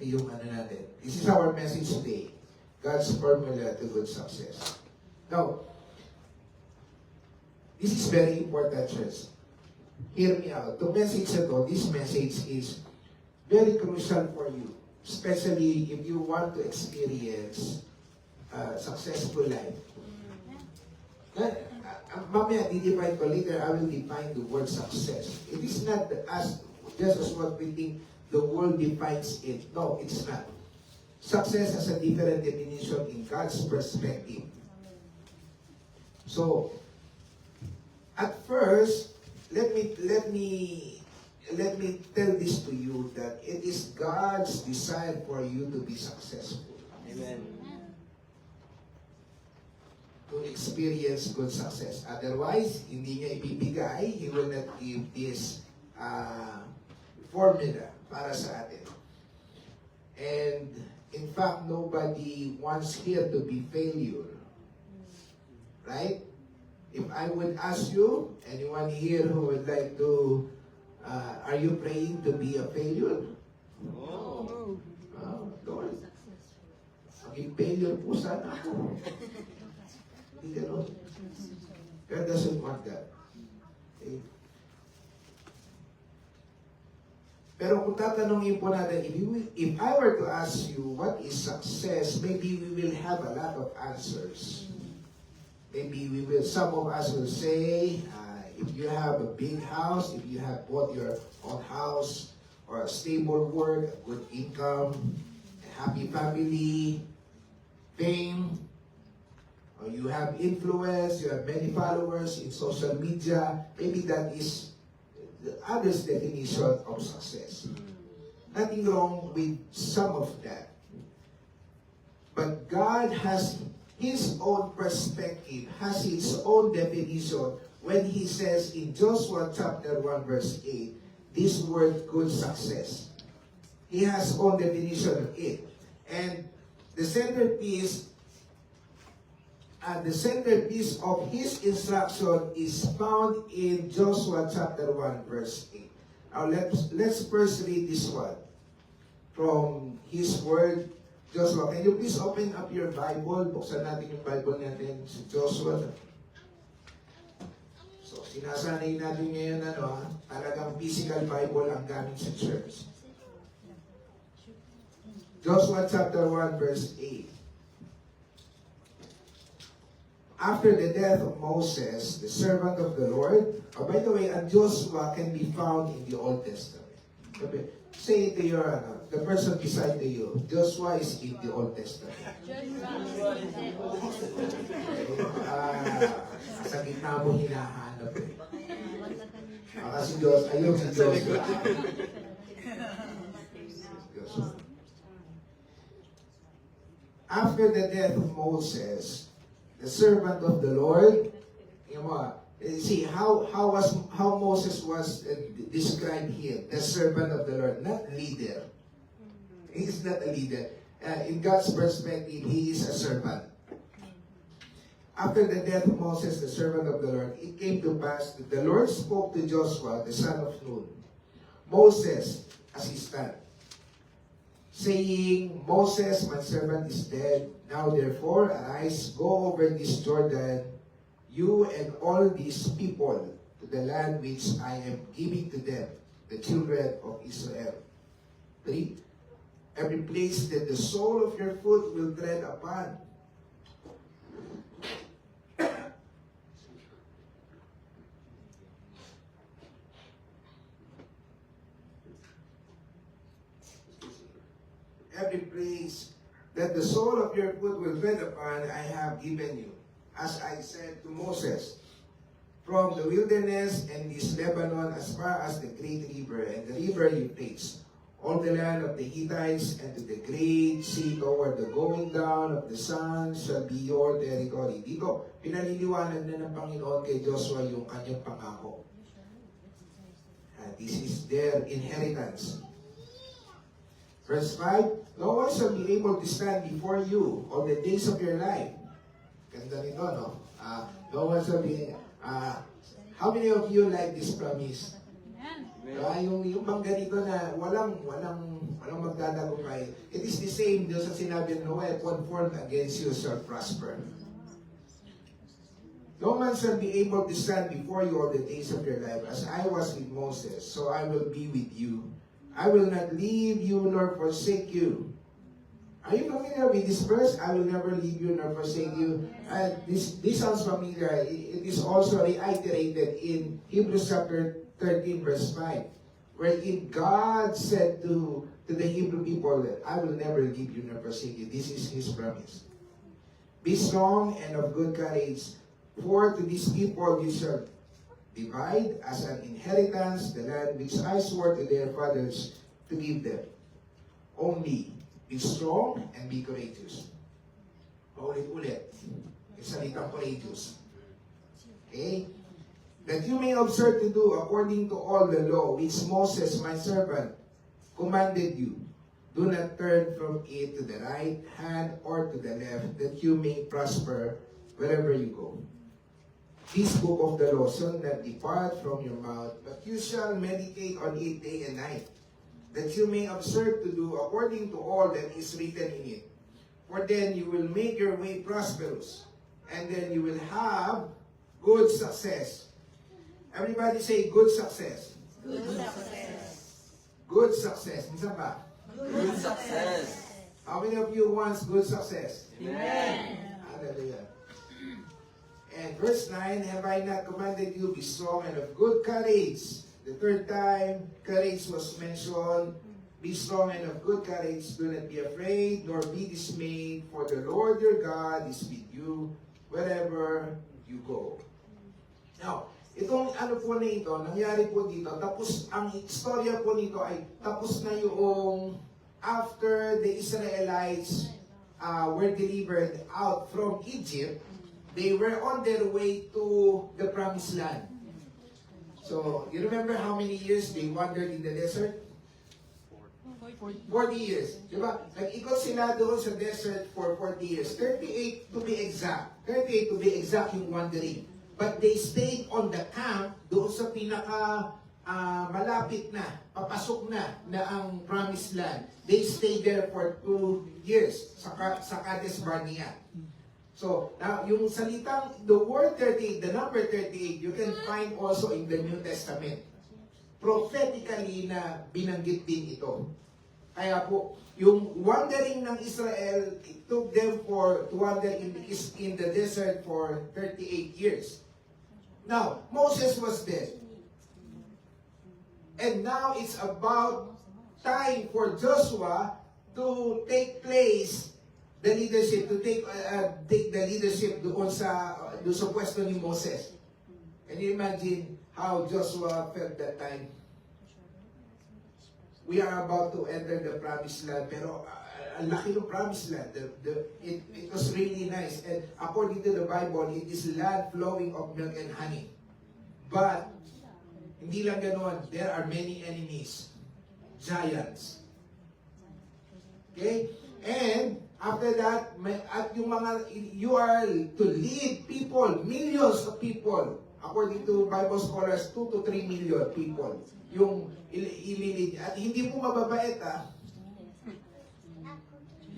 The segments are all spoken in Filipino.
yung ano natin. This is our message today. God's formula to good success. Now, this is very important, church. Hear me out. The message ito, this message is very crucial for you. Especially if you want to experience successful life. Mamaya, di-define ko later, I will define the word success. It is not as just as what we think the world defines it. No, it's not. Success has a different definition in God's perspective. So, at first, let me tell this to you that it is God's desire for you to be successful. Amen. To experience good success. Otherwise, hindi niya ibibigay, He will not give this formula para sa atin. And in fact, nobody wants here to be failure. Right? If I would ask you, anyone here who would like to, are you praying to be a failure? Oh. Lord. Maging failure po sana ako. Hindi gano'n. God doesn't want that. Okay? Pero kung tatanungin po natin, if I were to ask you what is success, maybe we will have a lot of answers. Maybe some of us will say, if you have a big house, if you have bought your own house, or a stable work, a good income, a happy family, fame, or you have influence, you have many followers in social media, maybe that is the other's definition of success. Nothing wrong with some of that. But God has His own perspective, has His own definition when He says in Joshua chapter 1 verse 8, this word good success. He has own definition of it. And the centerpiece of His instruction is found in Joshua chapter 1 verse 8. Now let's first read this one from His word. Joshua, can you please open up your Bible? Buksan natin yung Bible natin sa Joshua. So, sinasanay natin ngayon talagang physical Bible ang gamit sa church. Joshua chapter 1 verse 8. After the death of Moses, the servant of the Lord, by the way, and Joshua can be found in the Old Testament. Okay. Say to your, the person beside you, Joshua is in the Old Testament. Sa gitna mo hinahanap eh. Kasi ayun si Joshua. After the death of Moses, the servant of the Lord, see how Moses was described here, the servant of the Lord, not leader. He is not a leader. In God's perspective, he is a servant. After the death of Moses, the servant of the Lord, it came to pass that the Lord spoke to Joshua, the son of Nun, Moses' assistant, saying, Moses, my servant, is dead. Now therefore, arise, go over this Jordan, you and all these people, to the land which I am giving to them, the children of Israel. 3. Every place that the sole of your foot will tread upon, every place that the sole of your foot will tread upon, I have given you, as I said to Moses, from the wilderness and this Lebanon as far as the great river and the river Euphrates, all the land of the Hittites and to the great sea toward the going down of the sun shall be your territory. Dito, pinaliliwanag na ng Panginoon kay Joshua yung kanyang pangako. This is their inheritance. Verse 5, no one shall be able to stand before you all the days of your life. Ganda nito, no? No one shall be... how many of you like this promise? Diba? Yung bang ganito na walang magdadagumpay. It is the same doon sa sinabi ng weapon formed against you shall prosper. No man shall be able to stand before you all the days of your life. As I was with Moses, so I will be with you. I will not leave you nor forsake you. Are you familiar with this verse? I will never leave you nor forsake you. This sounds familiar. It is also reiterated in Hebrews chapter 13 verse 5. Wherein God said to the Hebrew people that I will never leave you nor forsake you. This is His promise. Be strong and of good courage. For to these people you shall divide as an inheritance the land which I swore to their fathers to give them. Only be strong and be courageous. Paulit-ulit. Yung salitang courageous. Okay? That you may observe to do according to all the law which Moses my servant commanded you. Do not turn from it to the right hand or to the left, that you may prosper wherever you go. This book of the law shall not depart from your mouth, but you shall meditate on it day and night, that you may observe to do according to all that is written in it. For then you will make your way prosperous, and then you will have good success. Everybody say good success. Good success. Good success. Minsan ba? Good success. How many of you wants good success? Amen. Hallelujah. And verse 9, have I not commanded you, be strong and of good courage? The third time, courage was mentioned. Be strong and of good courage. Do not be afraid, nor be dismayed, for the Lord your God is with you wherever you go. Now, itong ano po na ito, nangyari po dito, tapos ang istorya po nito ay tapos na yung after the Israelites were delivered out from Egypt. They were on their way to the promised land. So, you remember how many years they wandered in the desert? 40 years. Diba? Nag-ikot sila doon sa desert for 40 years. 38 to be exact. 38 to be exact yung wandering. But they stayed on the camp doon sa pinaka malapit na, papasok na ang promised land. They stayed there for 2 years sa Kadesh Barnea. So, now, yung salitang, the word 38, the number 38, you can find also in the New Testament. Prophetically na binanggit din ito. Kaya po, yung wandering ng Israel, it took them to wander in the desert for 38 years. Now, Moses was dead. And now it's about time for Joshua to take place the leadership, to take the leadership doon sa pwesto ni Moses. Can you imagine how Joshua felt that time? We are about to enter the promised land, pero ang laki ng promised land. It was really nice. And according to the Bible, it is land flowing of milk and honey. But, hindi lang ganoon, there are many enemies. Giants. Okay? And, after that, at yung mga, you are to lead people, millions of people. According to Bible scholars, 2 to 3 million people yung ililid. At hindi mo mababait,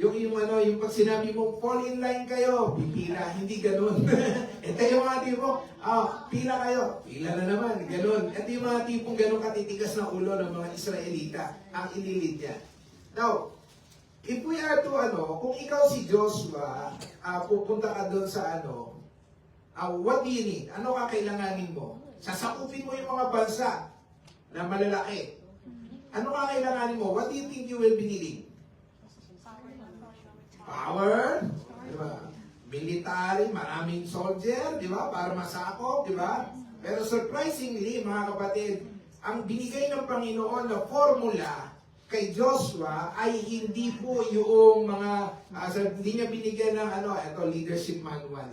Yung pag sinabi mo, fall in line kayo, pipila, hindi ganun. Ito yung mga tipo, pila kayo, pila na naman, ganun. Ito yung mga tipong ganun katitigas na ulo ng mga Israelita, ang ililid niya. Now, if we are to kung ikaw si Joshua, pupunta ka doon sa what do you need? Ano kakailanganin mo? Sasakupin mo yung mga bansa na malalaki. Ano kakailanganin mo? What do you think you will be needing? Power, di ba? Military, maraming soldier, di ba? Para masakop, di ba? Pero surprisingly, mga kapatid, ang binigay ng Panginoon na formula kay Joshua ay hindi po yung mga, hindi niya binigyan ng leadership manual.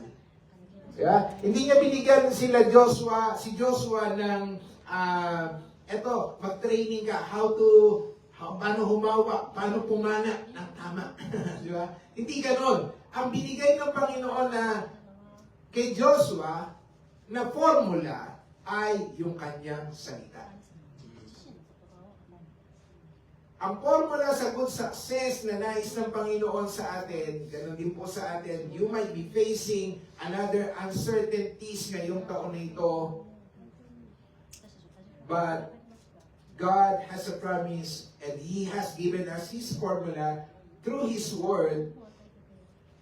Yeah? Hindi niya binigyan si Joshua ng, mag-training ka, paano humawak, paano pumana ng tama. Di ba? Hindi ganon. Ang binigay ng Panginoon na kay Joshua na formula ay yung kanyang salita. Ang formula sa good success na nais ng Panginoon sa atin, ganun din po sa atin, you might be facing another uncertainties ngayong taon na ito. But God has a promise and He has given us His formula through His Word,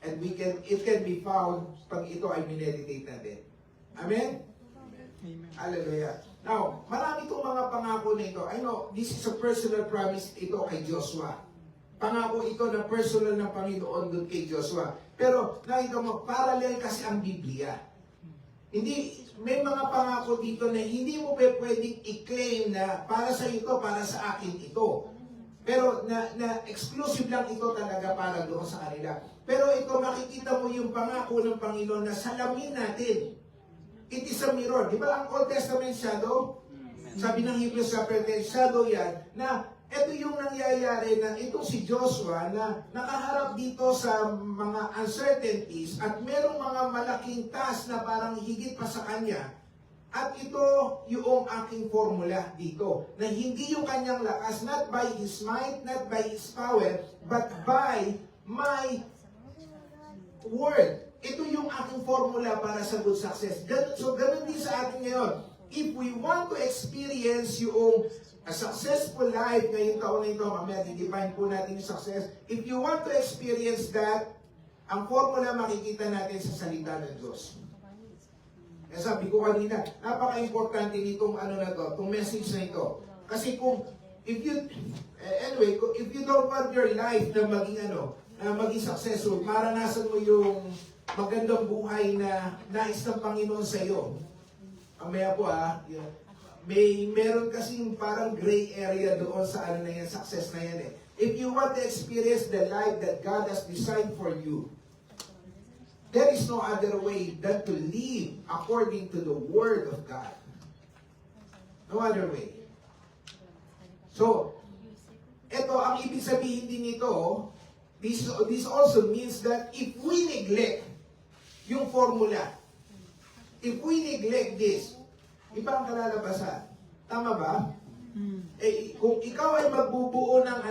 and it can be found pag ito ay mineditate natin. Amen? Hallelujah. Now, marami itong mga pangako na ito. I know, this is a personal promise ito kay Joshua. Pangako ito na personal ng Panginoon doon kay Joshua. Pero, nakita mo, parallel kasi ang Biblia. Hindi, may mga pangako dito na hindi mo pwedeng i-claim na para sa ito, para sa akin ito. Pero, na exclusive lang ito talaga para doon sa kanila. Pero ito, makikita mo yung pangako ng Panginoon na salamin natin. It is a mirror. Di ba ang Old Testament shadow? Sabi ng Hebrews chapter 10, shadow yan, na ito yung nangyayari na itong si Joshua na nakaharap dito sa mga uncertainties at merong mga malaking task na parang higit pa sa kanya. At ito yung aking formula dito, na hindi yung kanyang lakas, not by his might, not by his power, but by my word. Ito yung aking formula para sa good success. So, ganun din sa atin ngayon. If we want to experience yung a successful life ngayong taon na ito, mamaya di-define po natin yung success. If you want to experience that, ang formula makikita natin sa salita ng Diyos. Kaya sabi ko kanina, napaka-importante nitong ano na to, itong message na ito. Kasi if you don't want your life na maging successful, maranasan mo yung magandang buhay na nais ng Panginoon sa iyo. Mamaya po meron kasing parang gray area doon sa ano na yan, success na yan eh. If you want to experience the life that God has designed for you, there is no other way than to live according to the Word of God. No other way. So, ito, ang ibig sabihin din nito, this also means that if we neglect yung formula, if we neglect this, iba ang kalalabasan. Tama ba? Kung ikaw ay magbubuo ng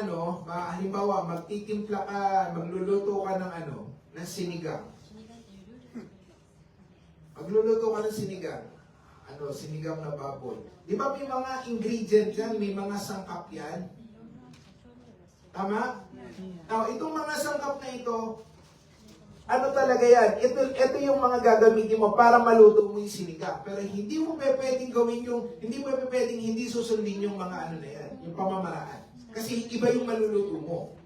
halimbawa, magtitimpla ka, magluluto ka ng sinigang. Magluluto ka ng sinigang. Sinigang na baboy. Di ba may mga ingredient yan, may mga sangkap yan? Tama? Now, itong mga sangkap na ito, ano talaga yan? Ito yung mga gagamitin mo para maluto mo yung sinigang. Pero hindi mo pwedeng gawin hindi mo pwedeng hindi susundin yung mga ano na yan, yung pamamaraan. Kasi iba yung maluluto mo.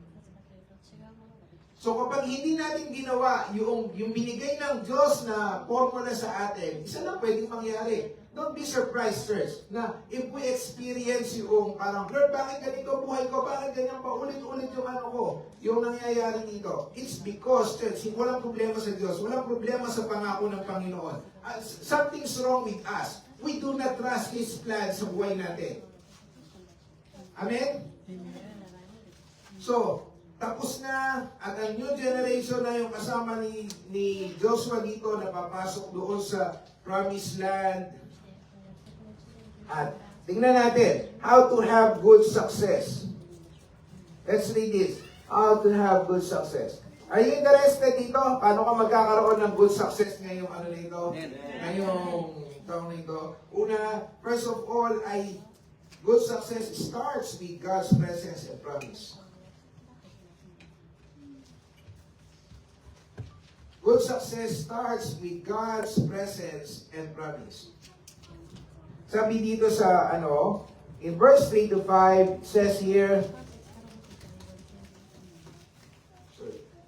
So kapag hindi natin ginawa yung binigay ng Diyos na formula sa atin, isa lang pwedeng mangyari. Don't be surprised, church, na if we experience yung parang, Lord, bakit ganito buhay ko? Bakit ganyan pa ulit-ulit yung nangyayari dito? It's because, church, walang problema sa Diyos, walang problema sa pangako ng Panginoon. Something's wrong with us. We do not trust His plan sa buhay natin. Amen? So, tapos na, at ang new generation na yung kasama ni Joshua dito na papasok doon sa Promised Land. At tingnan natin, how to have good success. Let's read this. How to have good success. Are you interested dito? Paano ka magkakaroon ng good success ngayong ngayong taon na ito? Una, first of all, good success starts with God's presence and promise. Good success starts with God's presence and promise. Sabi dito sa in verse 3 to 5, says here,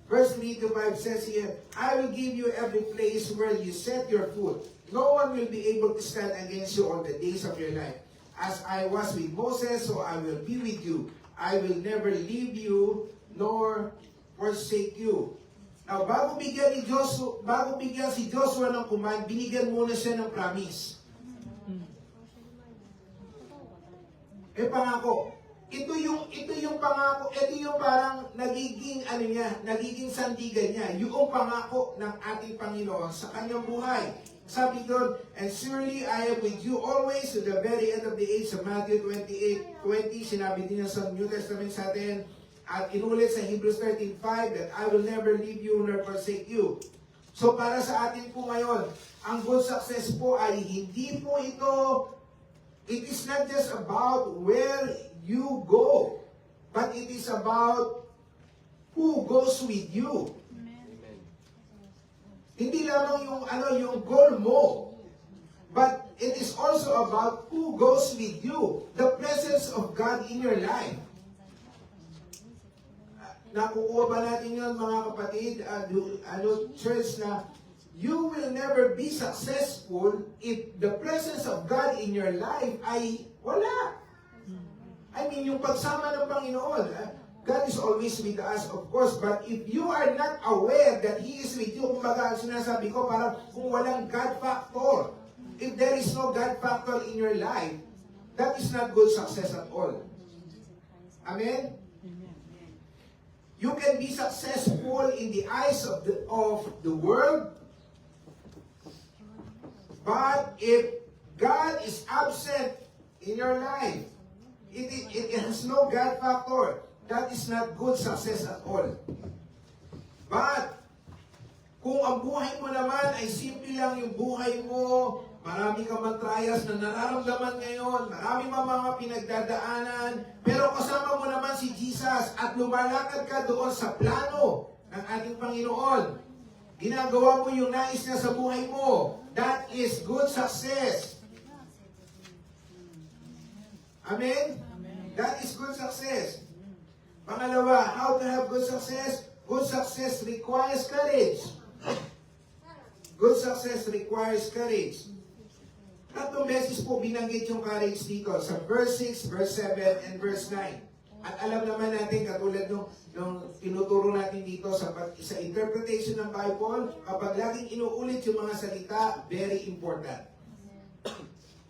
verse 3 to 5 says here, I will give you every place where you set your foot. No one will be able to stand against you all the days of your life. As I was with Moses, so I will be with you. I will never leave you, nor forsake you. Now, bago bigyan si Joshua ng command, binigyan muna siya ng promise. Pangako. Ito yung pangako, ito yung parang nagiging sandigan niya, yung pangako ng ating Panginoon sa kanyang buhay. Sabi doon, and surely I am with you always to the very end of the age. Sa Matthew 28:20, sinabi din sa New Testament sa atin, at inulit sa Hebrews 13:5, that I will never leave you nor forsake you. So para sa atin po ngayon, ang good success po ay hindi po ito, it is not just about where you go, but it is about who goes with you. Hindi lamang yung goal mo, but it is also about who goes with you. The presence of God in your life. Nakukuha ba natin yun, mga kapatid, church, na you will never be successful if the presence of God in your life ay wala. I mean, yung pagsama ng Panginoon, God is always with us, of course, but if you are not aware that He is with you, kumbaga, sinasabi ko, parang kung walang God factor, if there is no God factor in your life, that is not good success at all. Amen? You can be successful in the eyes of the world, but if God is absent in your life, it has no God factor. That is not good success at all. But, kung ang buhay mo naman ay simple lang yung buhay mo, marami ka man trials na nararamdaman ngayon, marami mga pinagdadaanan, pero kasama mo naman si Jesus at lumalakad ka doon sa plano ng ating Panginoon. Ginagawa mo yung nais niya sa buhay mo. That is good success. Amen? That is good success. Pangalawa, how to have good success? Good success requires courage. Good success requires courage. Tatlong beses po binanggit yung courage dito sa verse 6, verse 7, and verse 9. At alam naman natin, katulad nung tinuturo natin dito sa interpretation ng Bible, kapag laging inuulit yung mga salita, very important.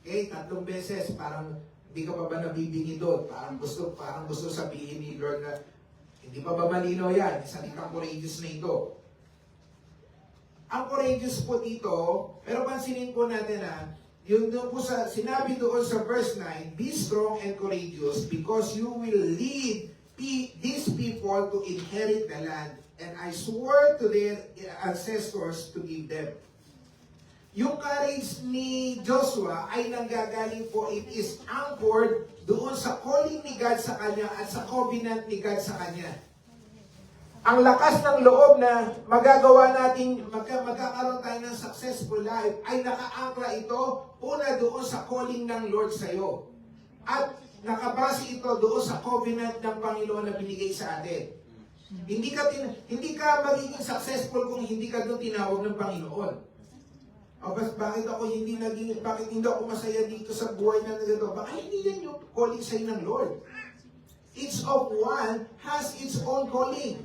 Okay, tatlong beses, parang hindi ka pa ba nabibingi doon? Parang gusto sabihin ni Lord na, hindi pa ba malino yan? Salitang courageous na ito. Ang courageous po dito, pero pansinin po natin yung doon po sinabi doon sa verse 9, be strong and courageous because you will lead these people to inherit the land, and I swore to their ancestors to give them. Yung courage ni Joshua ay nanggagaling po, it is anchored doon sa calling ni God sa kanya at sa covenant ni God sa kanya. Ang lakas ng loob na magagawa natin, magkakaroon tayo ng successful life, ay nakaangkla ito, una doon sa calling ng Lord sa iyo. At nakabase ito doon sa covenant ng Panginoon na binigay sa atin. Hindi ka magiging successful kung hindi ka doon tinawag ng Panginoon. O bakit hindi ako masaya dito sa buhay na nagano? Baka hindi yan yung calling sa'yo ng Lord. Each of one has its own calling.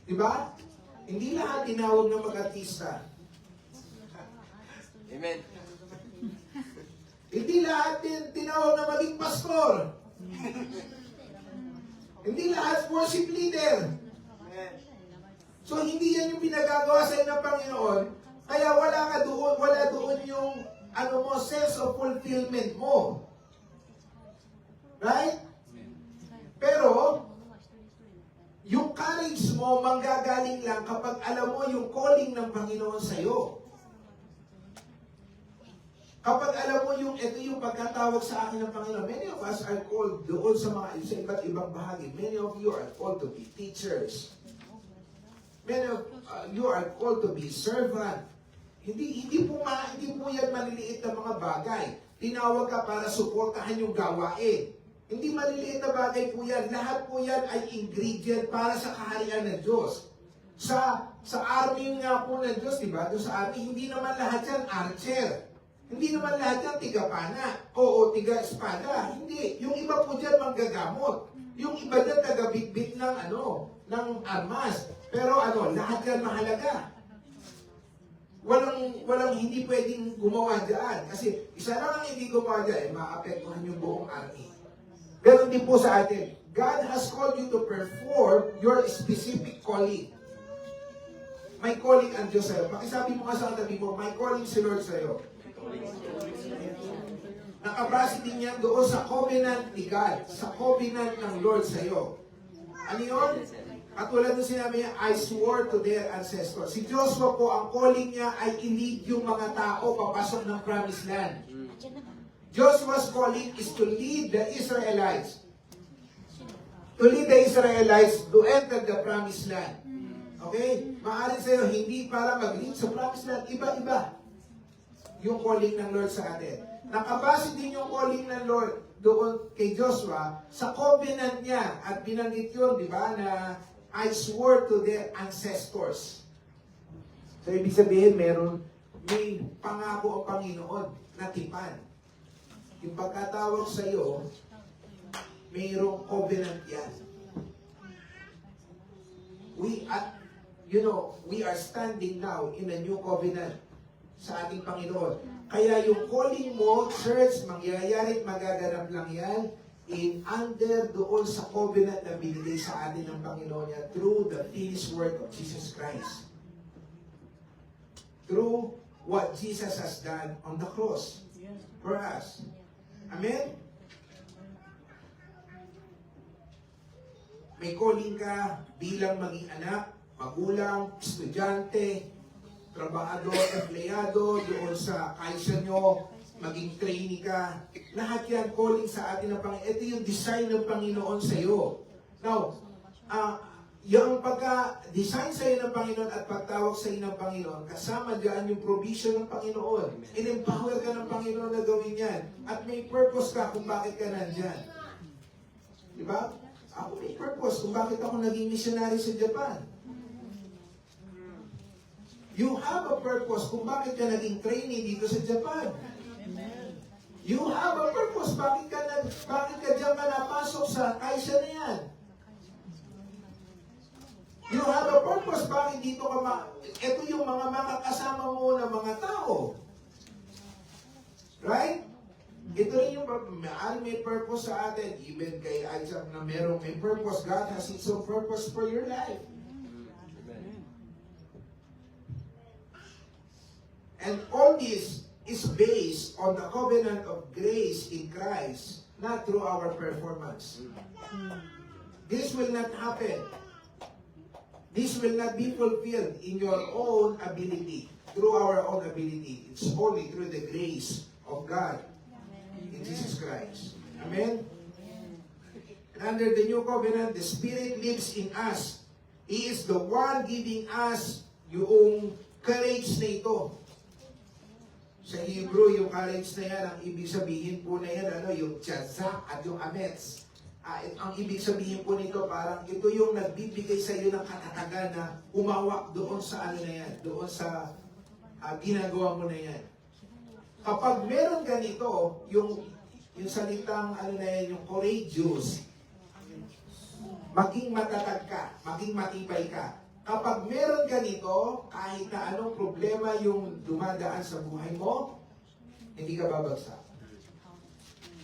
Diba? Hindi lahat tinawag ng mag-artista. Amen. Hindi lahat tinawag na maging pastor. Hindi lahat worship leader. So hindi yan yung pinagagawa sa'yo ng Panginoon. Kaya wala doon yung sense of fulfillment mo. Right? Pero, yung courage mo manggagaling lang kapag alam mo yung calling ng Panginoon sa'yo. Kapag alam mo ito yung pagkatawag sa akin ng Panginoon, many of us are called doon sa iba't ibang bahagi. Many of you are called to be teachers. Many of you are called to be servant. Hindi po yan maliliit na mga bagay. Tinawag ka para suportahan yung gawain. Hindi maliliit na bagay po yan. Lahat po yan ay ingredient para sa kaharian ng Diyos. Sa army nga po ng Diyos, di ba? Doon sa army, hindi naman lahat yan archer. Hindi naman lahat yan tiga-pana. O tiga-espada. Hindi. Yung iba po dyan manggagamot. Yung iba dyan tagabitbit ng armas. Pero lahat yan mahalaga. Walang hindi pwedeng gumawa dyan. Kasi isa lang ang hindi gumawa dyan, maapektuhan yung buong army. Ganon din po sa atin. God has called you to perform your specific calling. may calling ang Diyos sa'yo. Pakisabi mo nga sa katabi mo, may calling si Lord sa'yo. Nakabase din yan doon sa covenant ni God, sa covenant ng Lord sa'yo. Ano yun? At tulad nung sinabi niya, I swore to their ancestors. Si Joshua po, ang calling niya ay i-lead yung mga tao papasok ng promised land. Joshua's calling is to lead the Israelites. To lead the Israelites to enter the promised land. Okay? Maaari sa'yo, hindi para mag-lead sa promised land. Iba-iba yung calling ng Lord sa atin. Nakabase din yung calling ng Lord doon kay Joshua sa covenant niya. At binanggit yun, di ba, na I swore to their ancestors. So, ibig sabihin, may pangako ang Panginoon na tipan. Yung pagkatawag sa iyo, mayroong covenant yan. We are standing now in a new covenant sa ating Panginoon. Kaya yung calling mo, church, mangyayari at magaganap lang yan under doon sa covenant na binigay sa atin ng Panginoon niya through the finished work of Jesus Christ. Through what Jesus has done on the cross for us. Amen? May calling ka bilang maging anak, magulang, estudyante, trabahador, empleyado, doon sa kaisa nyo, maging trainee ka. Lahat yan calling sa atin ng Panginoon. Ito yung design ng Panginoon sa iyo. Now, yung pagka-design sa iyo ng Panginoon at pagtawag sa iyo ng Panginoon, kasama dyan yung provision ng Panginoon. In-empower ka ng Panginoon na gawin yan. At may purpose ka kung bakit ka nandyan. Diba? Ako may purpose kung bakit ako naging missionary sa Japan. You have a purpose kung bakit ka naging trainee dito sa Japan. You have a purpose bakit ka dyan ka napasok sa kaisa na yan. You have a purpose bakit dito ka ito yung mga makakasama mo na mga tao. Right? Ito rin yung may purpose sa atin. Even kay Isaac na may purpose. God has His own purpose for your life. And all this is based on the covenant of grace in Christ, not through our performance. This will not happen. This will not be fulfilled in your own ability, through our own ability. It's only through the grace of God in Jesus Christ. Amen? And under the new covenant, the Spirit lives in us. He is the one giving us yung courage na ito. Sa Hebrew, yung courage na yan, ang ibig sabihin po na yan, yung tiyazak at yung amets. Ang ibig sabihin po nito, parang ito yung nagbibigay sa iyo ng katatagan na umawak doon sa na yan, doon sa ginagawa mo na yan. Kapag meron ganito, yung salitang yung courageous, maging matatag ka, maging matibay ka. Kapag meron ganito, kahit na anong problema yung dumadaan sa buhay mo, hindi ka babagsak.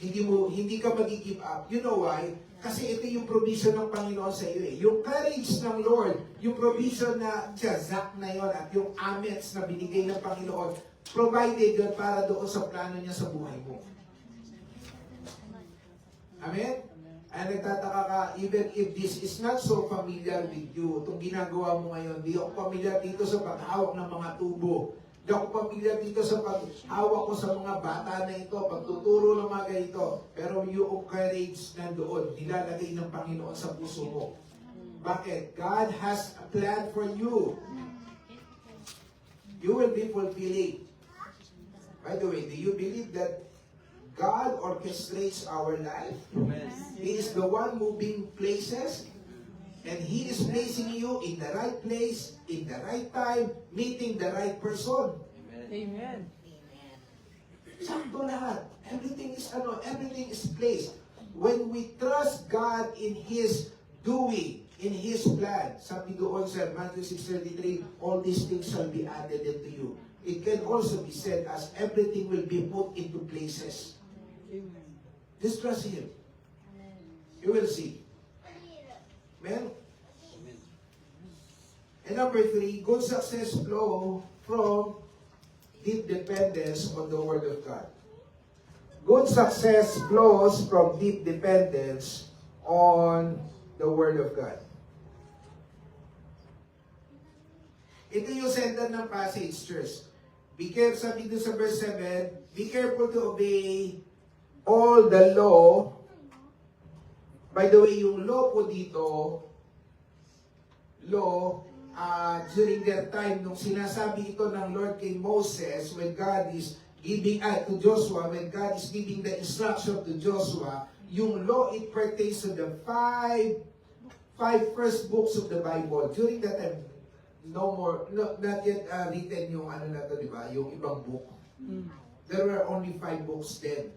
Hindi ka mag-give up. You know why? Kasi ito yung provision ng Panginoon sa iyo. Yung courage ng Lord, yung provision na tiyazak na yon at yung amets na binigay ng Panginoon, provided yun para doon sa plano niya sa buhay mo. Amen? Ay nagtataka ka, even if this is not so familiar with you, itong ginagawa mo ngayon, di ako familiar dito sa paghawak ng mga tubo. Di ako familiar dito sa paghawak ko sa mga bata na ito, pagtuturo ng mga ganito. Pero yung courage nandoon, nilalagay ng Panginoon sa puso mo. Bakit? God has a plan for you. You will be fulfilling. By the way, do you believe that God orchestrates our life? Amen. He is the one moving places, and He is placing you in the right place, in the right time, meeting the right person. Amen. Sakto lahat. Everything is placed. When we trust God in His doing, in His plan, sabi doon sa Matthew 6:33, all these things shall be added unto you. It can also be said as everything will be put into places. Just trust Him. You will see. Amen? And number 3, good success flow from deep dependence on the Word of God. Good success flows from deep dependence on the Word of God. Ito yung sentence ng passage, church. Be careful, sabi dito sa verse 7, be careful to obey all the law. By the way, yung law po dito, during that time, nung sinasabi ito ng Lord kay Moses, when God is giving, to Joshua, when God is giving the instruction to Joshua, yung law, it pertains to the five first books of the Bible. During that time, not yet written yung ano na to, di ba? Yung ibang book. There were only 5 books then.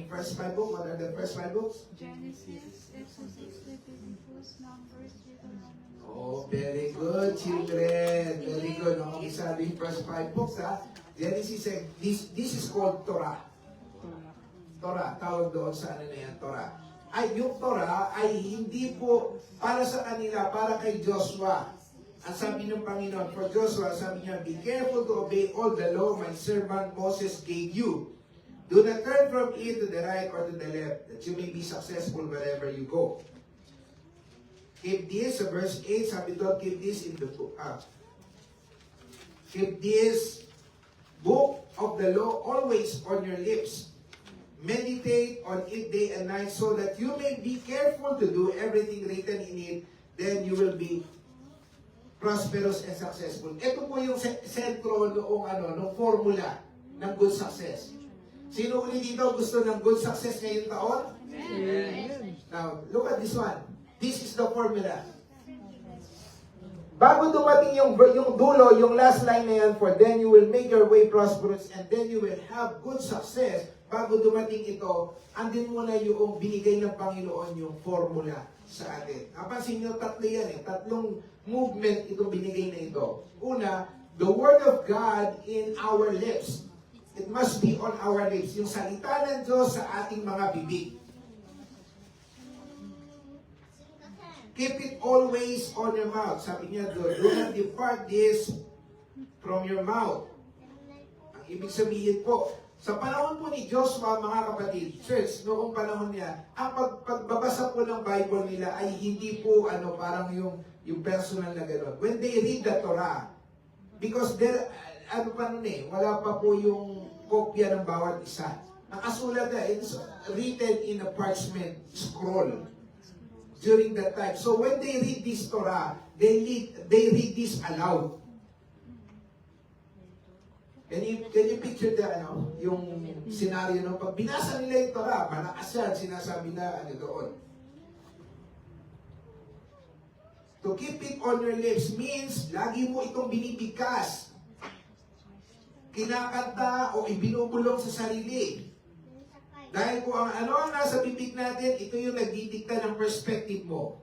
First 5 books? What are the first 5 books? Genesis, Exodus, Leviticus, Numbers, Deuteronomy. Oh, very good, children. Very good. No, kung isabi yung first 5 books, ha? Genesis, this is called Torah. Torah, tawag doon sa ano na yan, Torah. Yung Torah ay hindi po para sa kanila, para kay Joshua. Ang sabi ng Panginoon, for Joshua, sabi niya, be careful to obey all the law my servant Moses gave you. Do not turn from it to the right or to the left, that you may be successful wherever you go. Keep this, sa verse 8, sabi doon, keep this in the book. Keep this book of the law always on your lips. Meditate on it day and night so that you may be careful to do everything written in it. Then you will be prosperous and successful. Ito po yung sentro noong formula ng good success. Sino ulit dito gusto ng good success ngayong taon? Amen. Now, look at this one. This is the formula. Bago dumating yung dulo, yung last line na yan, for then you will make your way prosperous and then you will have good success. Bago dumating ito, andin muna yung binigay ng Panginoon yung formula sa atin. Napansin nyo, tatlo yan eh. Tatlong movement itong binigay na ito. Una, the Word of God in our lips. It must be on our lips. Yung salita ng Diyos sa ating mga bibig. Keep it always on your mouth. Sabi niya doon, do not depart this from your mouth. Ang ibig sabihin po, sa panahon po ni Joshua, mga kapatid, church, noong panahon niya, ang pagbabasa po ng Bible nila ay hindi po parang yung personal na gano'n. When they read the Torah, because there, wala pa po yung kopya ng bawat isa. Nakasulat na, it's written in a parchment scroll during that time. So when they read this Torah, they read this aloud. Can you picture yung scenario ng pag binasa nila yung Torah, malakas yan, sinasabi na doon. To keep it on your lips means, lagi mo itong binibigkas, kinakanta o ibinubulong sa sarili. Dahil kung ang nasa bibig natin, ito yung nagdidikta ng perspective mo.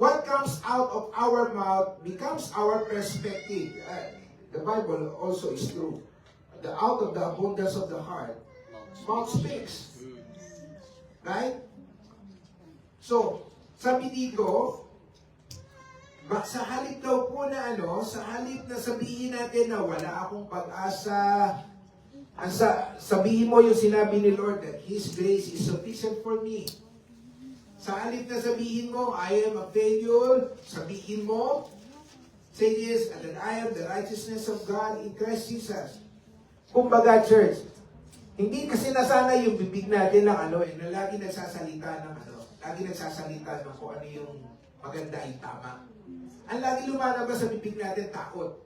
What comes out of our mouth becomes our perspective. The Bible also is true. Out of the abundance of the heart, mouth speaks. Right? So, sabi dito, sa halip daw po na sa halip na sabihin natin na wala akong pag-asa, sabihin mo yung sinabi ni Lord that His grace is sufficient for me. Sa halip na sabihin mo, I am a failure, sabihin mo, say this, and that I am the righteousness of God in Christ Jesus. Kumbaga, church, hindi kasi nasana yung bibig natin ng na lagi nagsasalita ng lagi nagsasalita ng kung ano yung maganda ay tama. Ang lagi lumalabas sa bibig natin, takot.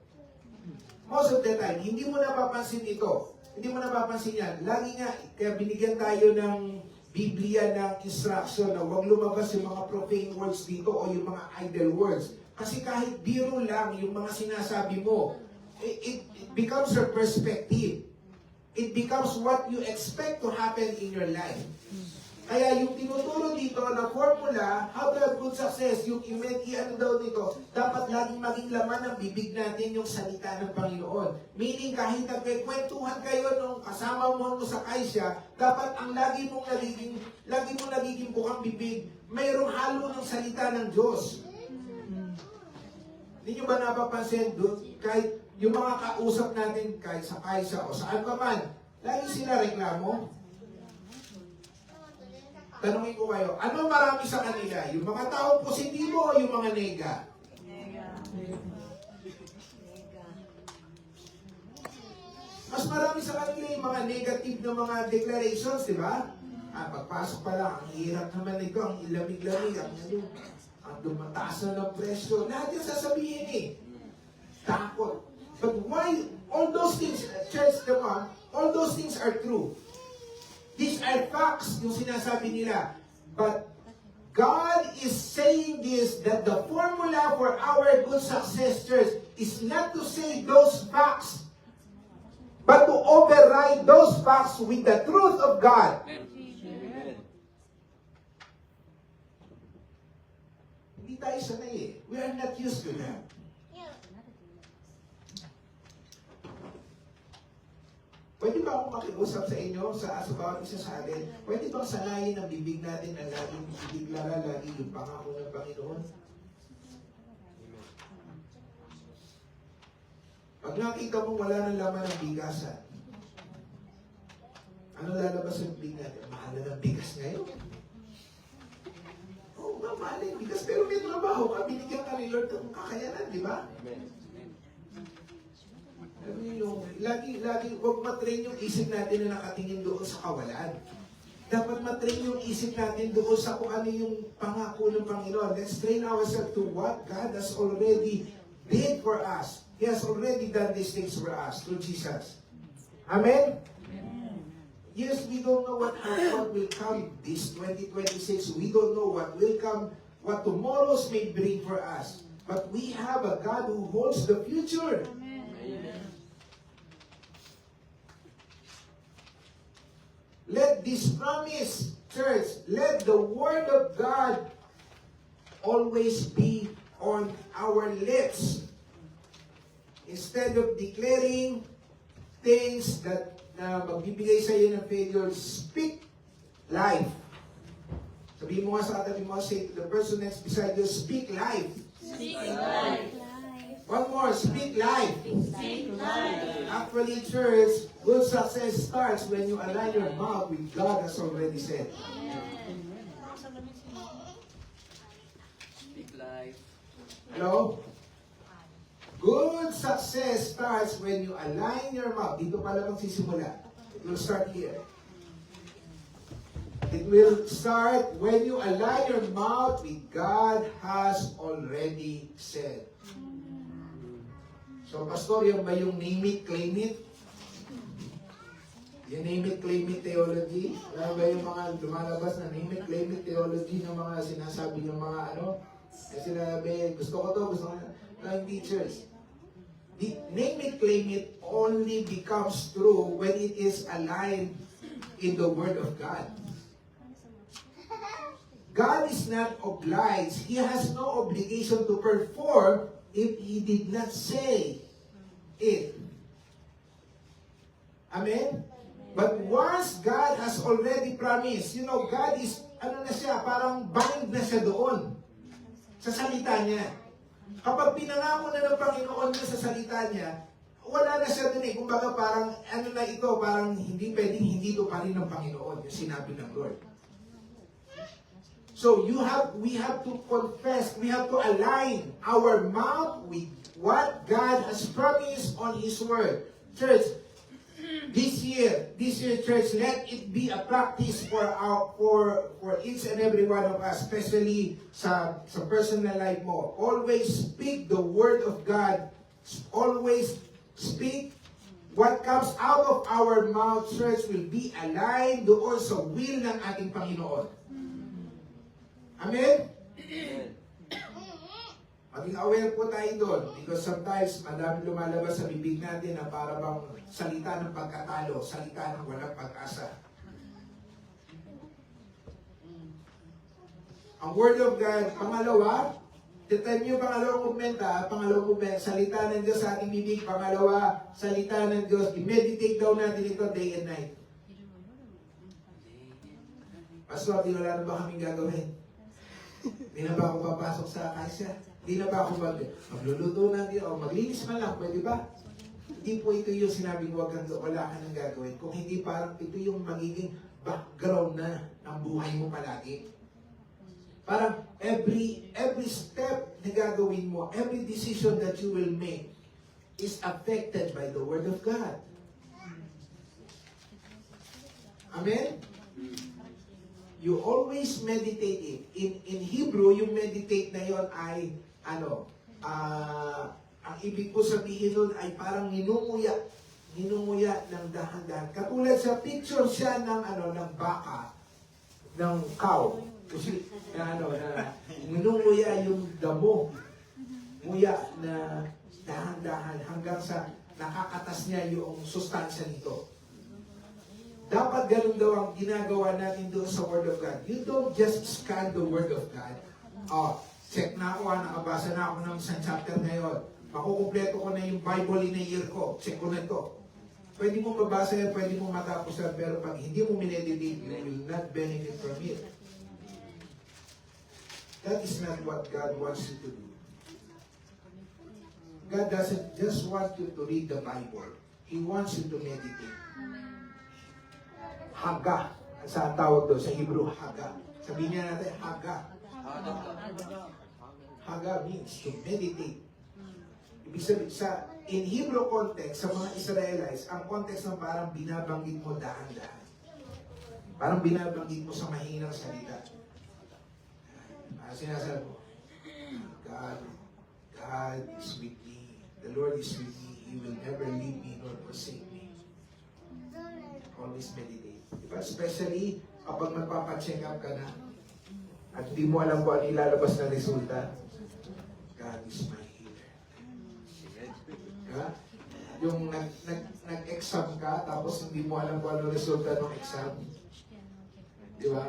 Most of the time, hindi mo napapansin ito. Hindi mo napapansin yan. Lagi nga, kaya binigyan tayo ng Biblia ng instruction na huwag lumabas yung mga profane words dito o yung mga idle words. Kasi kahit biro lang yung mga sinasabi mo, it becomes your perspective. It becomes what you expect to happen in your life. Kaya yung tinuturo dito na formula, how to have good success, yung ano daw dito, dapat laging maging laman ng bibig natin yung salita ng Panginoon. Meaning kahit nagkikwentuhan kayo nung kasama mo sa kaisya, dapat ang lagi mong nagiging bukang bibig, mayroong halo ng salita ng Diyos. Hindi nyo ba napapansin doon? Kahit yung mga kausap natin, kahit sa kaisya o saan pa man, lagi sila reklamo. Tanungin ko kayo, ano marami sa kanila? Yung mga taong positibo o yung mga nega? Mas marami sa kanila yung mga negative na mga declarations, di ba? Pagpasok pa lang, ang hirap naman ito, ang ilamig-lamig, ang dumataas na ng presyo. Lahat yung sasabihin eh. Takot. But why, all those things, church, diba? All those things are true. These are facts, yung sinasabi nila. But God is saying this, that the formula for our good success, church, is not to say those facts, but to override those facts with the truth of God. Amen. Hindi tayo sanay eh. We are not used to that. Pwede ba akong makiusap sa inyo, sa bawat isa sa atin? Pwede bang sanayin ang bibig natin na laging ibiglala, lagi yung pangako ng Panginoon? Pag nakita mong wala nang laman ng bigasan, ano lalabas sa bibig natin? Mahal na ng bigas ngayon. Oo, mahal na yung bigas, pero may trabaho ka, binigyan ka ni Lord ng kakayanan, di ba? Amen. Lagi, huwag matrain yung isip natin na nakatingin doon sa kawalan. Dapat matrain yung isip natin doon sa kung ano yung pangako ng Panginoon. Let's train ourselves to what God has already did for us. He has already done these things for us through Jesus. Amen? Yes, we don't know what will come this 2026. We don't know what will come, what tomorrows may bring for us. But we have a God who holds the future. Amen. Let this promise, church, let the word of God always be on our lips. Instead of declaring things that magbibigay sa iyo ng failure, speak life. Sabihin mo nga sa katabi mo, say to the person next beside you, speak life. Speak life. One more, speak life. Speak life. Actually, church, good success starts when you align your mouth with God has already said. Speak life. Hello? Good success starts when you align your mouth. Dito pala magsisimula. It will start here. It will start when you align your mouth with God has already said. So, Pastor, yung ba yung name it, claim it? Yung name it, claim it theology? Alam ba yung mga lumalabas na name it, claim it theology ng mga sinasabi ng mga ano? Kasi sinabi, gusto ko to, gusto ko ng teachers. The name it, claim it only becomes true when it is aligned in the Word of God. God is not obliged. He has no obligation to perform if He did not say it. Amen? But once God has already promised, you know, God is, ano na siya, parang bind na siya doon sa salita niya. Kapag pinangako na ng Panginoon niya sa salita niya, wala na siya doon eh. Kumbaga parang, ano na ito, parang hindi pwedeng hindi ito pa rin ng Panginoon, yung sinabi ng Lord. So we have to confess, we have to align our mouth with what God has promised on His Word. Church, this year, church, let it be a practice for each and every one of us, especially sa personal life mo. Always speak the Word of God. Always speak what comes out of our mouth, church, will be aligned doon sa will ng ating Panginoon. Amen? Amen. Maging aware po tayo doon because sometimes madami lumalabas sa bibig natin na para bang salita ng pagkatalo, salita ng walang pag-asa. Ang Word of God, pangalawa, titan nyo pangalawang movement, salita ng Diyos sa ating bibig, pangalawa, salita ng Diyos, i-meditate daw natin ito day and night. Pastor, di wala na ba kaming gagawin? Di na ba ako papasok sa kasya? Di na ba ako magluluto natin o maglinis man lang, pwede ba? Hindi po ito yung sinabing wala ka nang gagawin. Kung hindi, parang ito yung magiging background na ng buhay mo palagi. Parang every step na gagawin mo, every decision that you will make is affected by the Word of God. Amen? You always meditate it. In Hebrew, yung meditate na yon ay ang ibig ko sabihin nun ay parang ninunguya ng dahan-dahan. Katulad sa picture siya ng baka, ng cow. Kasi na ninunguya yung damo. Nguya na dahan-dahan hanggang sa nakakatas niya yung sustansya nito. Dapat ganun daw ang ginagawa natin doon sa Word of God. You don't just scan the Word of God. Check na ako, nakabasa na ako ng isang chapter ngayon. Makukumpleto ko na yung Bible in a year ko. Check ko na ito. Pwede mo mabasa yan, pwede mo matapos yan, pero pag hindi mo mineditate, you will not benefit from it. That is not what God wants you to do. God doesn't just want you to read the Bible. He wants you to meditate. Haga. Sa tawag doon, sa Hebrew, haga. Sabihin niya natin, haga. Haga means to meditate. Ibig sabihin, in Hebrew context, sa mga Israelites, ang context ng parang binabanggit mo dahan-dahan. Parang binabanggit mo sa mahinang salita. Sinasabi mo, God is with me. The Lord is with me. He will never leave me nor forsake me. Always meditate. Diba? Especially kapag magpapacheck up ka na at hindi mo alam kung ano ilalabas na resulta. God is my healer. Diba? Yung nag-exam ka tapos hindi mo alam kung ano resulta ng exam. Diba?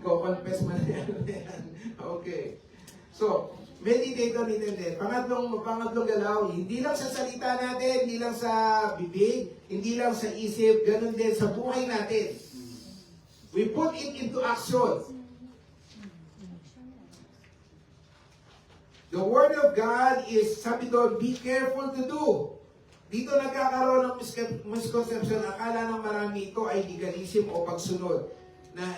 Confess mo na yan. Okay. So, meditate on it and then. Pangatlong galaw, hindi lang sa salita natin, hindi lang sa bibig, hindi lang sa isip, ganun din sa buhay natin. We put it into action. The Word of God is, sabi doon, be careful to do. Dito nagkakaroon ng misconception, akala ng marami ito ay legalism o pagsunod na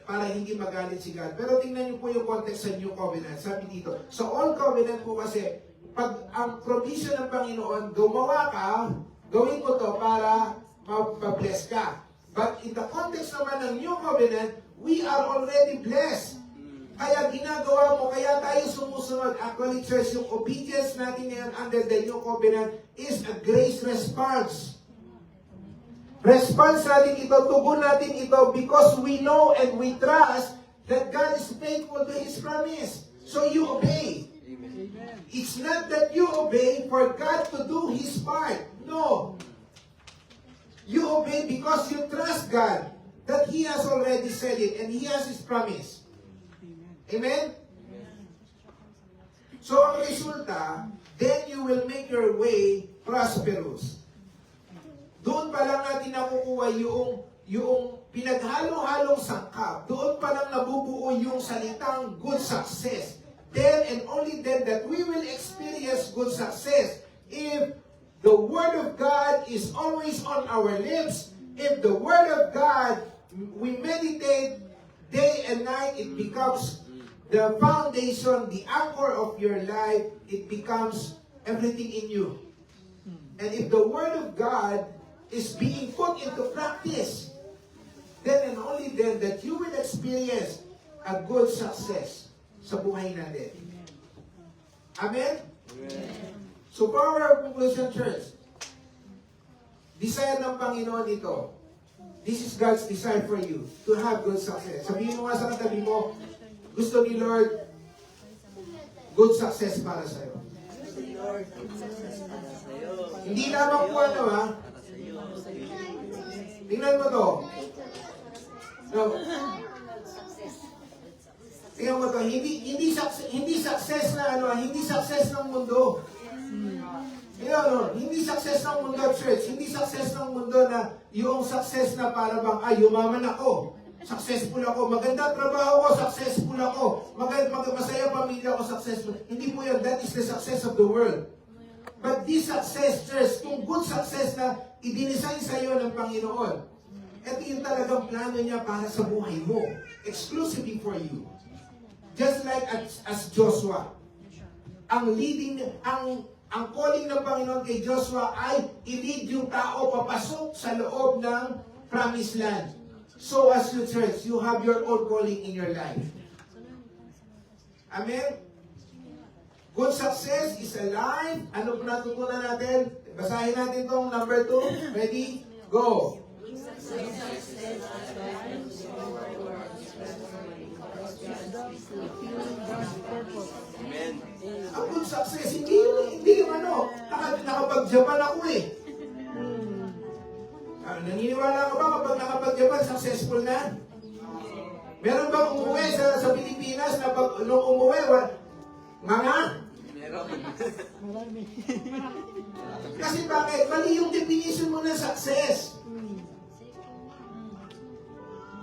para hindi magalit si God. Pero tingnan niyo po yung context sa New Covenant. Sabi dito, sa Old Covenant po kasi, pag ang provision ng Panginoon, gumawa ka, gawin mo to para ma-bless ka. But in the context naman ng New Covenant, we are already blessed. Kaya ginagawa mo, kaya tayo sumusunod. Actually, church, yung obedience natin ngayon under the New Covenant is a grace response. Response natin ito, tugon natin ito because we know and we trust that God is faithful to His promise. So you obey. Amen. It's not that you obey for God to do His part. No. You obey because you trust God that He has already said it and He has His promise. Amen? So ang resulta, then you will make your way prosperous. Doon pa lang natin nakukuha yung pinaghalo-halong sangkap. Doon pa lang nabubuo yung salitang good success. Then and only then that we will experience good success. If the Word of God is always on our lips, if the Word of God, we meditate day and night, it becomes the foundation, the anchor of your life, it becomes everything in you. And if the Word of God is being put into practice, then and only then that you will experience a good success sa buhay natin. Amen? Amen. So, for our conclusion, church, desire ng Panginoon ito. This is God's desire for you, to have good success. Sabihin mo nga sa katabi mo, gusto ni Lord, good success para sa'yo. Hindi lamang po tingnan mo to. No. Tingnan mo to, hindi success na hindi success ng mundo. Hindi success ng mundo, church. Hindi success ng mundo na yung success na para bang, yumaman ako. Successful ako. Maganda trabaho ko, successful ako. Masaya pamilya ko, successful. Hindi po yan. That is the success of the world. But this success, church, kung good success na i-design sa iyo ng Panginoon, ito yung talagang plano niya para sa buhay mo. Exclusively for you. Just like as Joshua. Ang calling ng Panginoon kay Joshua ay i-lead yung tao papasok sa loob ng promised land. So as you, church, you have your own calling in your life. Amen? Good success is alive. Ano po natutunan natin? Basahin natin itong number 2. Ready? Go! Amen. Ang good success, hindi yung nakapag-Japan ako eh. Naniniwala ka ba kapag nakapag-Japan, successful na? Meron bang umuwi sa Pilipinas na nung umuwi, mga? Meron. Kasi bakit? Mali yung definition mo ng success.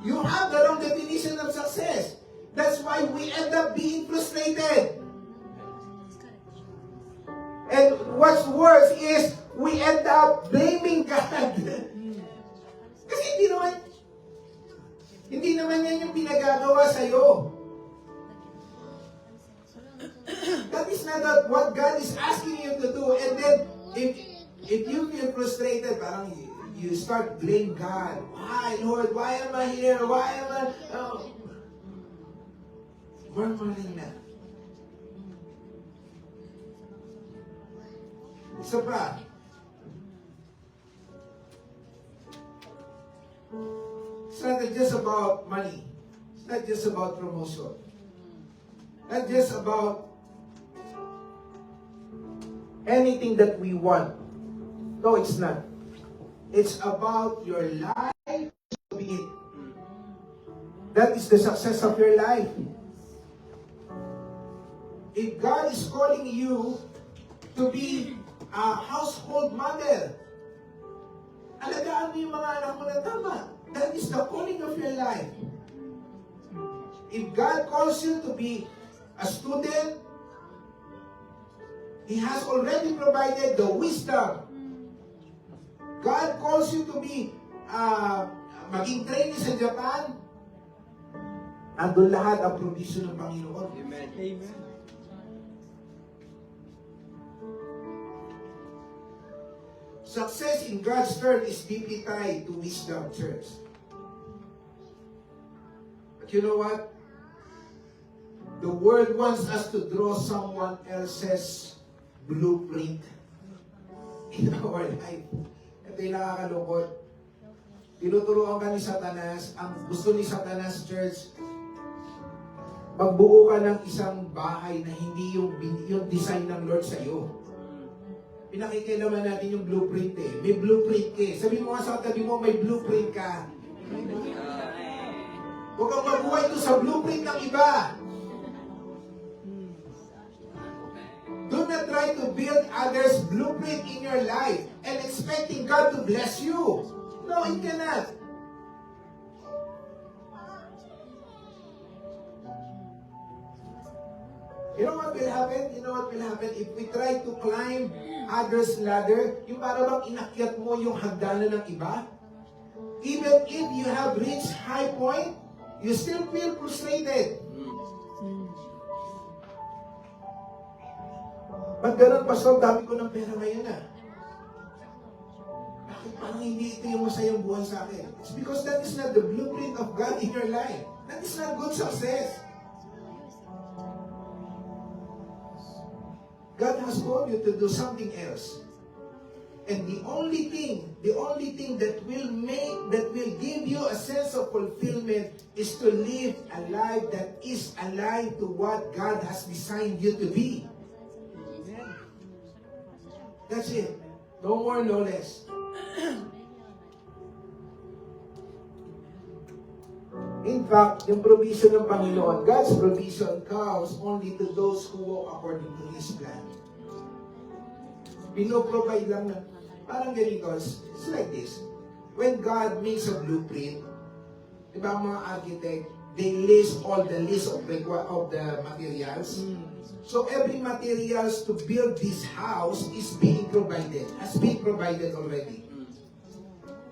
You have the wrong definition of success. That's why we end up being frustrated. And what's worse is, we end up blaming God. Kasi hindi naman yan yung pinagagawa sa'yo. That is not what God is asking you to do. And then, if you feel frustrated, parang you start blame God. Why, Lord? Why am I here? Why am I... Murmuring na. Isa pa. It's not just about money. It's not just about promotion. Not just about anything that we want. No, it's not. It's about your life to be it. That is the success of your life. If God is calling you to be a household mother, alagaan mo yung mga anak mo na tama. That is the calling of your life. If God calls you to be a student, He has already provided the wisdom. God calls you to be maging trainee sa Japan, nandun lahat ang provision ng Panginoon. Amen. Amen. Success in God's term is deeply tied to wisdom, church. But you know what? The world wants us to draw someone else's blueprint in our life. Ito yung nakakalungkot. Tinuturuan ka ni Satanas, ang gusto ni Satanas, church, magbuo ka ng isang bahay na hindi yung design ng Lord sa iyo. Pinakikailaman natin yung blueprint eh. May blueprint ka eh. Sabi mo nga sa katabi mo, may blueprint ka. Huwag kang mabuhay to sa blueprint ng iba. Do not try to build others' blueprint in your life and expecting God to bless you. No, it cannot. You know what will happen? You know what will happen? If we try to climb others' ladder, yung para bang inakyat mo yung hagdanan ng iba, even if you have reached high point, you still feel frustrated. Ba't ganun, Pastor? Dami ko ng pera ngayon ah. Bakit parang hindi ito yung masayang buhay sa akin? It's because that is not the blueprint of God in your life. That is not good success. God has called you to do something else. And the only thing that will give you a sense of fulfillment is to live a life that is aligned to what God has designed you to be. That's it. No more, no less. In fact, yung provision ng Panginoon, God's provision comes only to those who walk according to His plan. Pinoprovide lang na, parang ganito, it's like this. When God makes a blueprint, di ba mga architect, they list all the list of the materials. So every materials to build this house is being provided, has been provided already.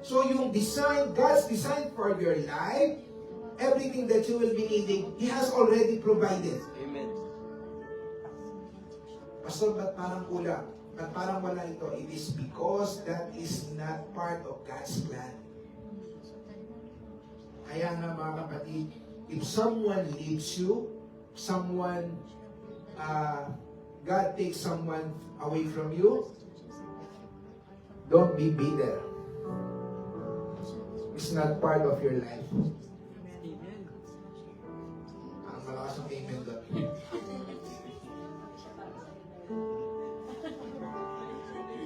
So yung design, God's design for your life, everything that you will be needing, He has already provided. Amen. Pastor, ba't parang kulang? Ba't parang wala ito? It is because that is not part of God's plan. Kaya nga mga kapatid, if someone leaves you, God takes someone away from you, don't be bitter. It's not part of your life. Ang malakas ang amen doon.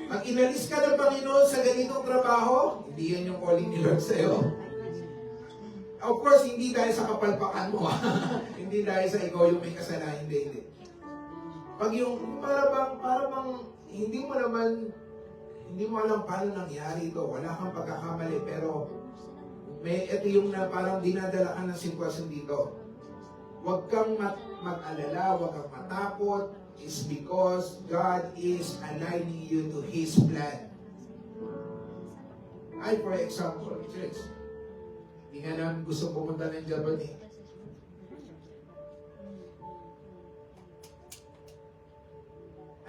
Pag inalis ka ng Panginoon sa ganitong trabaho, hindi yan yung calling ni Lord sa'yo. Of course, hindi dahil sa kapalpakan mo. Hindi dahil sa ikaw yung may kasalanan. Hindi. Pag yung, para bang, hindi mo alam paano nangyari ito. Wala kang pagkakamali, pero ito yung parang dinadala ka ng sitwasyon dito. Huwag kang mag-alala, huwag kang matakot. It's because God is aligning you to His plan. For example, church, hindi nga namin gusto pumunta ng Japan eh.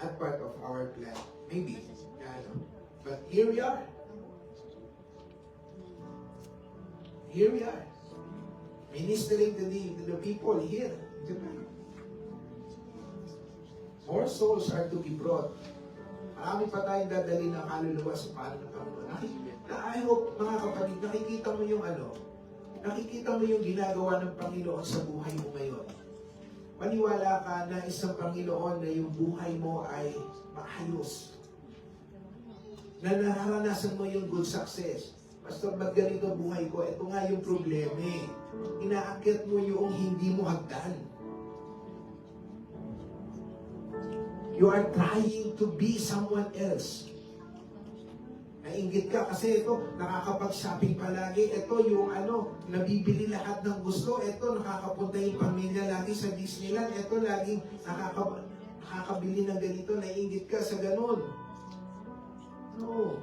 Not part of our plan. Maybe. But here we are. Here we are. Ministering to the people here in Japan. More souls are to be brought. Marami pa tayong dadali ng kaluluwa sa paano ng Panginoon. I hope, mga kapatid, nakikita mo yung ginagawa ng Panginoon sa buhay mo ngayon. Maniwala ka na isang Panginoon na yung buhay mo ay maayos. Na nararanasan mo yung good success. Pastor, ba't ganito buhay ko? Ito nga yung problema eh. Inaakyat mo yung hindi mo hagdan. You are trying to be someone else. Nainggit ka kasi ito, nakakapag-shopping palagi. Ito yung nabibili lahat ng gusto. Ito, nakakapunta yung pamilya lagi sa Disneyland. Ito, laging nakakabili ng ganito. Nainggit ka sa ganun. No.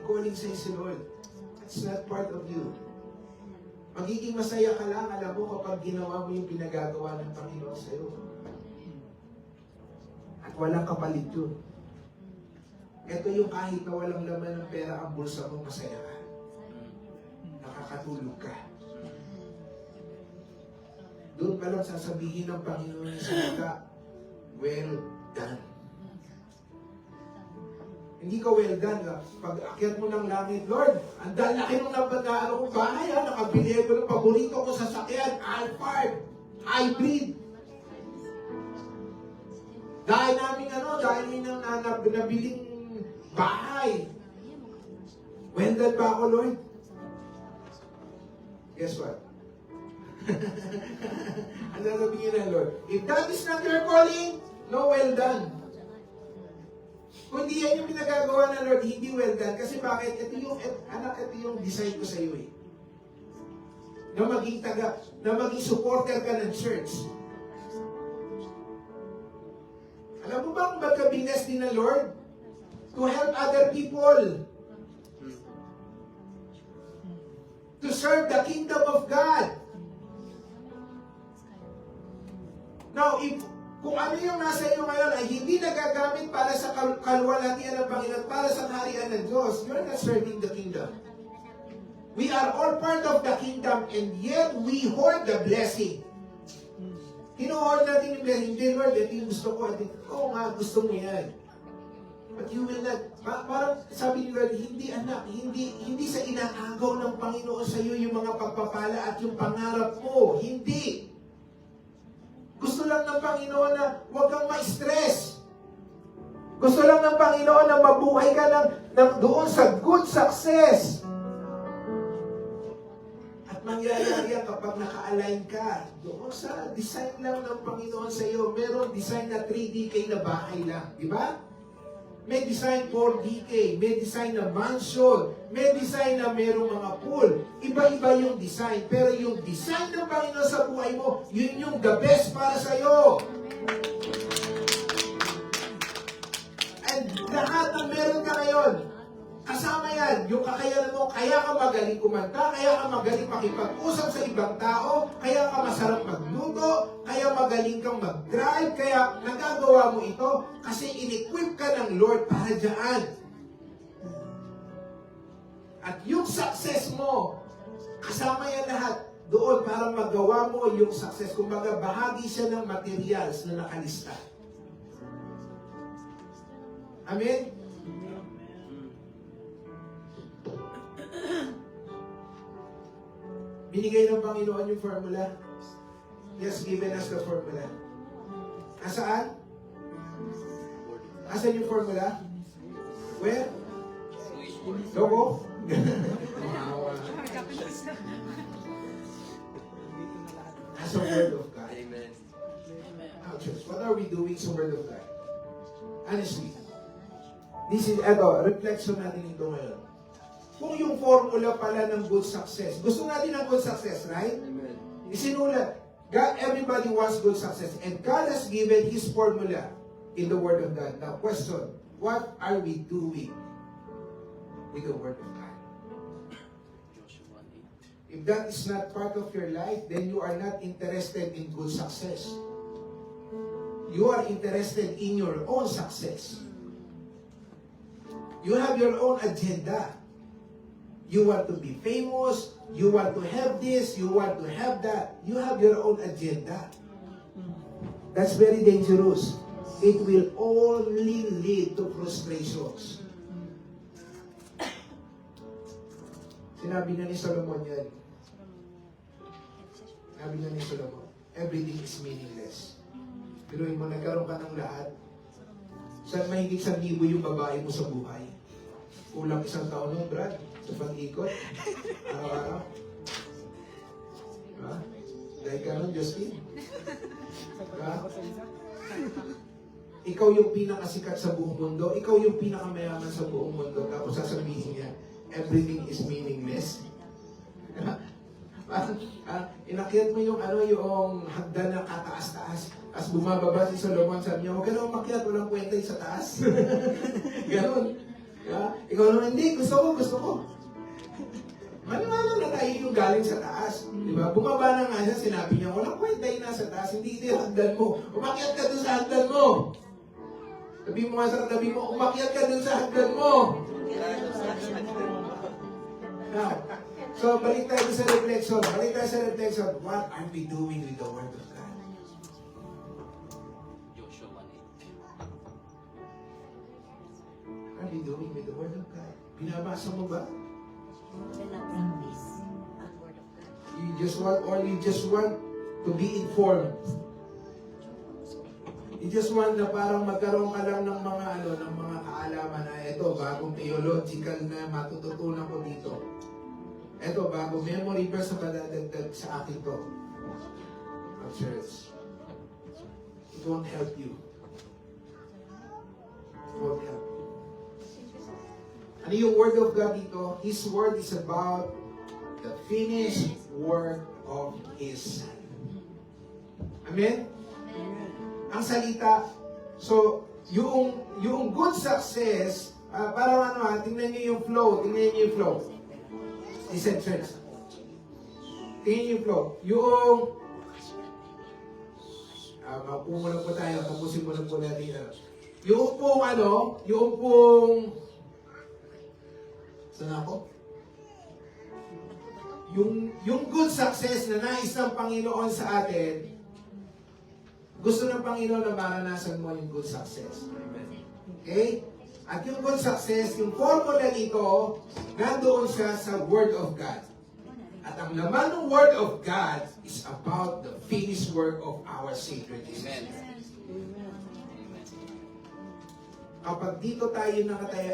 Calling sa'yo si Lord. It's not part of you. Magiging masaya ka lang, alam mo, kapag ginawa mo yung pinagagawa ng Panginoon sa'yo. At walang kapalit yun. Ito yung kahit na walang laman ng pera ang bulsa mo, masaya ka. Nakakatulog ka. Doon pa lang sasabihin ng Panginoon sa salita, well done. Hindi ka well done. Pag akyat mo ng langit, Lord, ang laki nung nabandaan kong bahay, nakabili ko ng paborito ko sa sakyan, Alphard, hybrid. Dahil namin nabiling bahay. Well done ba ako, Lord? Guess what? Ano sabihin ng Lord? If that is not your calling, no well done. Kung hindi yan yung pinagagawa ng Lord, hindi well done. Kasi bakit? Ito yung design ko sa iyo eh. Na maging supporter ka ng church. Alam mo ba kung ba't ka binas din ng Lord? To help other people. To serve the kingdom of God. Now, kung ano yung nasa iyo ngayon ay hindi nagagamit para sa kaluwalhatian ng Panginoon, para sa kaharian ng Diyos, you're not serving the kingdom. We are all part of the kingdom and yet we hoard the blessing. Hinuhoard natin yung blessing. Hindi, Lord, ito yung gusto ko. Oo nga, gusto mo yan. But you will not. Parang sabi ni Lord, hindi anak, hindi sa inaagaw ng Panginoon sa iyo yung mga pagpapala at yung pangarap mo. Hindi. Gusto lang ng Panginoon na huwag kang ma-stress. Gusto lang ng Panginoon na mabuhay ka ng doon sa good success. nangyayari yan kapag naka-align ka. Doon sa design lang ng Panginoon sa iyo, meron design na 3DK na bahay lang. Di ba? May design 4DK, may design na mansion, may design na merong mga pool. Iba-iba yung design. Pero yung design ng Panginoon sa buhay mo, yun yung the best para sa iyo. And lahat ng meron ka ngayon, kasama yan, yung kakayanan mo, kaya ka magaling kumanta, kaya ka magaling makipag-usap sa ibang tao, kaya ka masarap magluto, kaya magaling kang mag-drive, kaya nagagawa mo ito kasi in-equip ka ng Lord para dyan. At yung success mo, kasama yan lahat doon para magawa mo yung success. Kumbaga, bahagi siya ng materials na nakalista. Amen? Binigay ng Panginoon yung formula. He has given us the formula. Asaan? Asan yung formula? Where? Logo? As a word of God. Amen. Now, church, what are we doing sa word of God? Honestly. This is, reflection natin ito ngayon. Kung yung formula pala ng good success, gusto natin ng good success, right? Amen. Isinulat, God, everybody wants good success. And God has given His formula in the Word of God. Now, question, what are we doing with the Word of God? If that is not part of your life, then you are not interested in good success. You are interested in your own success. You have your own agenda. You want to be famous, you want to have this, you want to have that. You have your own agenda. That's very dangerous. It will only lead to frustrations. Sinabi na ni Solomon yan. Sabi na ni Solomon, everything is meaningless. Pinuhin mo, nagkaroon ka ng lahat. Saan mahigit 1,000 yung babae mo sa buhay? Kulang 1 taon nun, Brad. Sa pag-ikot. Araw-araw. Diba? Dahil ka nun, Justin. Diba? Ikaw yung pinakasikat sa buong mundo. Ikaw yung pinakamayaman sa buong mundo. Tapos sasabihin niya, everything is meaningless. Inakyat mo yung yung hagdan na kataas-taas. As bumababa si Solomon, sabi niya, huwag ka na umakyat, walang kwenta sa taas. Ganon. Diba? Ikaw naman, hindi, gusto ko. Maniwala na tayo yung galing sa taas. Diba? Bumaba na nga siya, sinabi niya, walang kwenta yung nasa taas, hindi ito yung hagdan mo. Umakyat ka dun sa hagdan mo. Sabi mo nga sa katabi mo, umakyat ka dun sa hagdan mo. Now, so balik tayo sa reflection. What are we doing with the Word of God? Joshua 1:8. What are we doing with the Word of God? Binabasa mo ba? Pinapractice ang Word of God. You just want to be informed. You just want na parang magkaroon ka lang ng mga ng mga kaalaman na ito, bagong theological na matututunan ko dito. Ito, bagong memory verse na madadagdag sa akin to. Church. It won't help you. It won't help you. Ano yung Word of God dito? His Word is about the finished work of His Son. Amen? Ang salita, so, yung good success, parang tingnan niyo yung flow, Listen, church. Tingnan niyo yung flow. Maupo muna po tayo, tapusin muna po natin. Yung pong, saan ako? Yung good success na nais ng Panginoon sa atin, gusto ng Panginoon na maranasan mo yung good success. Okay? At yung good success, yung formula nito, nandoon siya sa Word of God. At ang laman ng Word of God is about the finished work of our Savior Jesus. Amen. kapag dito tayo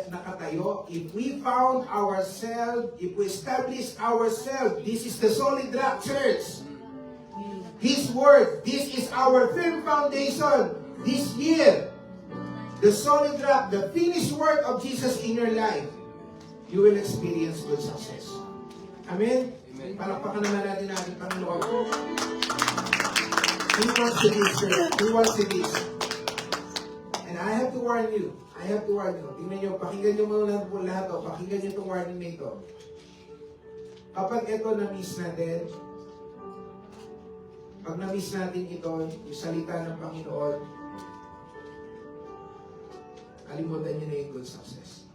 nakatayo, if we found ourselves, if we establish ourselves, this is the solid rock church. His word, this is our firm foundation this year. The solid rock, the finished work of Jesus in your life, you will experience good success. Amen? Amen. Palakpakan naman natin natin Panginoon. He wants to this, sir. He wants to this. And I have to warn you. Tingnan nyo, pakinggan nyo muna po lahat. Pakinggan nyo itong warning na ito. Kapag ito na-miss natin, pag na-miss natin ito, yung salita ng Panginoon, kalimutan nyo na yung good success.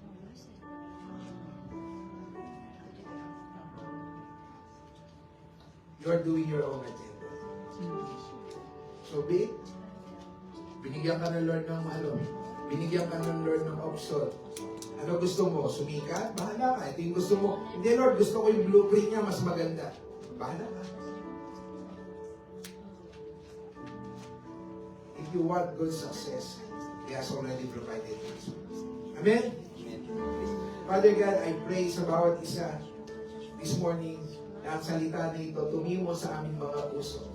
You're doing your own agenda. So be it. Binigyan ka ng Lord ng binigyan ka ng Lord ng option. Ano gusto mo? Sumikat? Bahala ka. Ito yung gusto mo. Hindi Lord, gusto ko yung blueprint niya mas maganda. Bahala ka. If you want good success, He has already provided for you. Amen? Father God, I pray sa bawat isa this morning na ang salita na ito tumimo sa aming mga puso.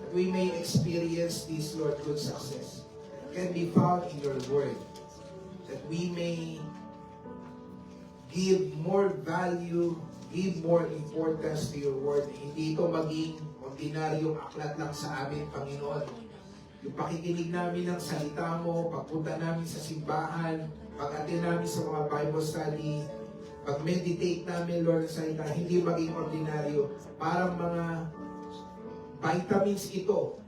That we may experience this, Lord, good success. Can be found in your word. That we may give more value, give more importance to your word. Hindi ito maging ordinaryong aklat lang sa amin, Panginoon. Yung pakikinig namin ng salita mo, pagpunta namin sa simbahan, pag-attend namin sa mga Bible study, pag-meditate namin, Lord, sa salita, hindi maging ordinaryo. Parang mga vitamins ito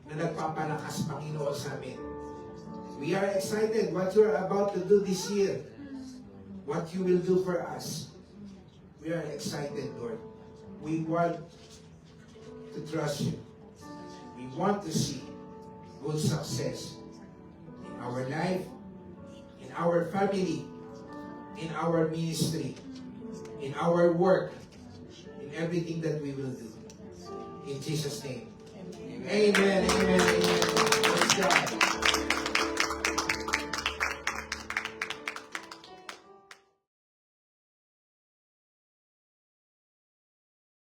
na nagpapalakas, Panginoon, sa amin. We are excited what you are about to do this year. What you will do for us. We are excited, Lord. We want to trust you. We want to see good success in our life, in our family, in our ministry, in our work, in everything that we will do. In Jesus' name. Amen. Amen. Amen. Praise God.